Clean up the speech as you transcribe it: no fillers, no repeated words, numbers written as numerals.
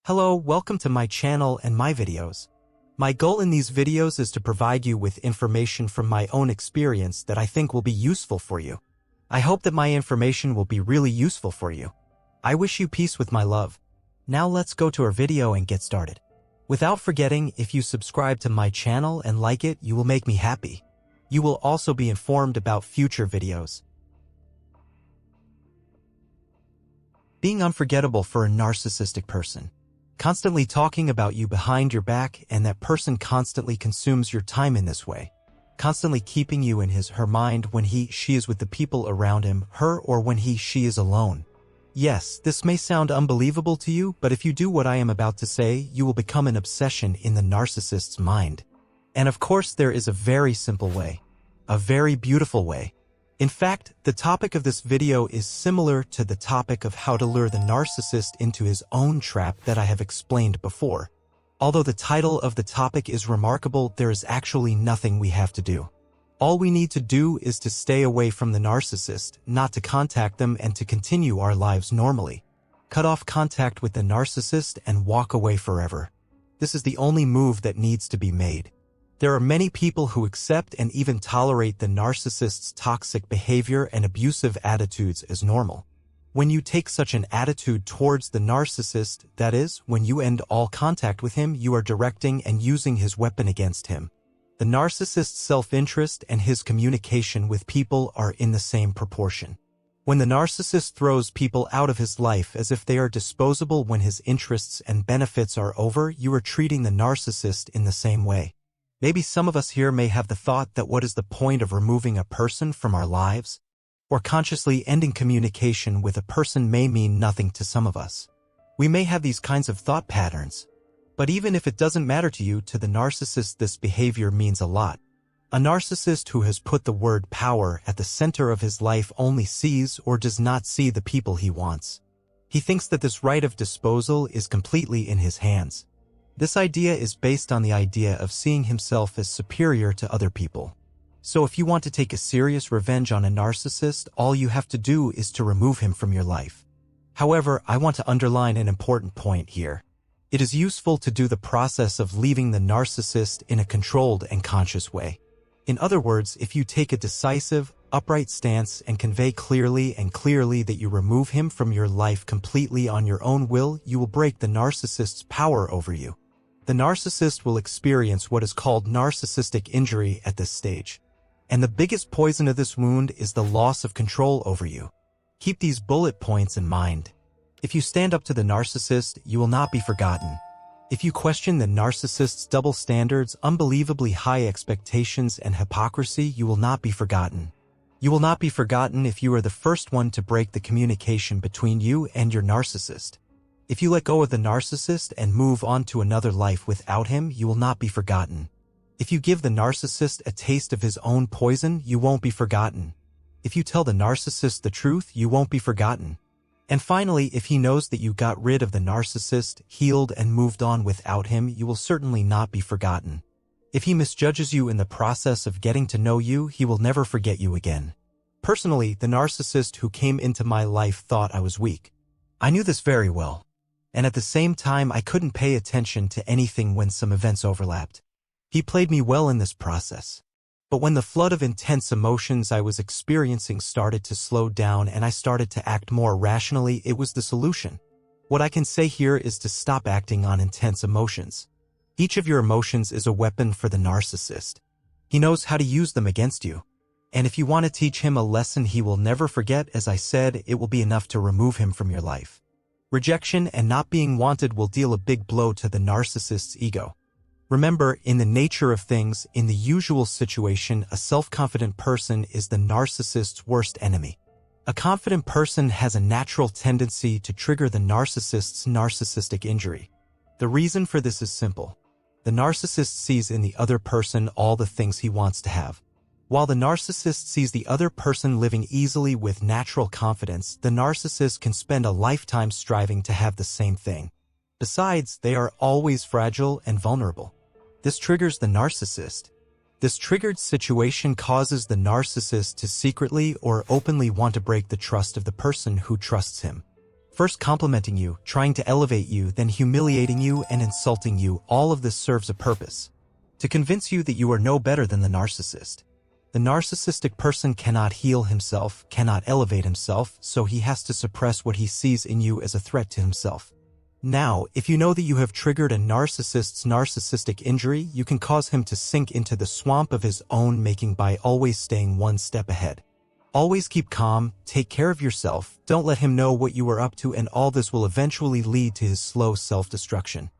Hello, welcome to my channel and my videos. My goal in these videos is to provide you with information from my own experience that I think will be useful for you. I hope that my information will be really useful for you. I wish you peace with my love. Now let's go to our video and get started. Without forgetting, if you subscribe to my channel and like it, you will make me happy. You will also be informed about future videos. Being unforgettable for a narcissistic person. Constantly talking about you behind your back, and that person constantly consumes your time in this way. Constantly keeping you in his/her mind when she is with the people around him, her, or when she is alone. Yes, this may sound unbelievable to you, but if you do what I am about to say, you will become an obsession in the narcissist's mind. And of course, there is a very simple way. A very beautiful way. In fact, the topic of this video is similar to the topic of how to lure the narcissist into his own trap that I have explained before. Although the title of the topic is remarkable, there is actually nothing we have to do. All we need to do is to stay away from the narcissist, not to contact them, and to continue our lives normally. Cut off contact with the narcissist and walk away forever. This is the only move that needs to be made. There are many people who accept and even tolerate the narcissist's toxic behavior and abusive attitudes as normal. When you take such an attitude towards the narcissist, that is, when you end all contact with him, you are directing and using his weapon against him. The narcissist's self-interest and his communication with people are in the same proportion. When the narcissist throws people out of his life as if they are disposable when his interests and benefits are over, you are treating the narcissist in the same way. Maybe some of us here may have the thought that what is the point of removing a person from our lives? Or consciously ending communication with a person may mean nothing to some of us. We may have these kinds of thought patterns. But even if it doesn't matter to you, to the narcissist this behavior means a lot. A narcissist who has put the word power at the center of his life only sees or does not see the people he wants. He thinks that this right of disposal is completely in his hands. This idea is based on the idea of seeing himself as superior to other people. So if you want to take a serious revenge on a narcissist, all you have to do is to remove him from your life. However, I want to underline an important point here. It is useful to do the process of leaving the narcissist in a controlled and conscious way. In other words, if you take a decisive, upright stance and convey clearly that you remove him from your life completely on your own will, you will break the narcissist's power over you. The narcissist will experience what is called narcissistic injury at this stage. And the biggest poison of this wound is the loss of control over you. Keep these bullet points in mind. If you stand up to the narcissist, you will not be forgotten. If you question the narcissist's double standards, unbelievably high expectations, and hypocrisy, you will not be forgotten. You will not be forgotten if you are the first one to break the communication between you and your narcissist. If you let go of the narcissist and move on to another life without him, you will not be forgotten. If you give the narcissist a taste of his own poison, you won't be forgotten. If you tell the narcissist the truth, you won't be forgotten. And finally, if he knows that you got rid of the narcissist, healed and moved on without him, you will certainly not be forgotten. If he misjudges you in the process of getting to know you, he will never forget you again. Personally, the narcissist who came into my life thought I was weak. I knew this very well. And at the same time, I couldn't pay attention to anything when some events overlapped. He played me well in this process. But when the flood of intense emotions I was experiencing started to slow down and I started to act more rationally, it was the solution. What I can say here is to stop acting on intense emotions. Each of your emotions is a weapon for the narcissist. He knows how to use them against you. And if you want to teach him a lesson he will never forget, as I said, it will be enough to remove him from your life. Rejection and not being wanted will deal a big blow to the narcissist's ego. Remember, in the nature of things, in the usual situation, a self-confident person is the narcissist's worst enemy. A confident person has a natural tendency to trigger the narcissist's narcissistic injury. The reason for this is simple. The narcissist sees in the other person all the things he wants to have. While the narcissist sees the other person living easily with natural confidence, the narcissist can spend a lifetime striving to have the same thing. Besides, they are always fragile and vulnerable. This triggers the narcissist. This triggered situation causes the narcissist to secretly or openly want to break the trust of the person who trusts him. First complimenting you, trying to elevate you, then humiliating you and insulting you. All of this serves a purpose. To convince you that you are no better than the narcissist. The narcissistic person cannot heal himself, cannot elevate himself, so he has to suppress what he sees in you as a threat to himself. Now, if you know that you have triggered a narcissist's narcissistic injury, you can cause him to sink into the swamp of his own making by always staying one step ahead. Always keep calm, take care of yourself, don't let him know what you are up to, and all this will eventually lead to his slow self-destruction.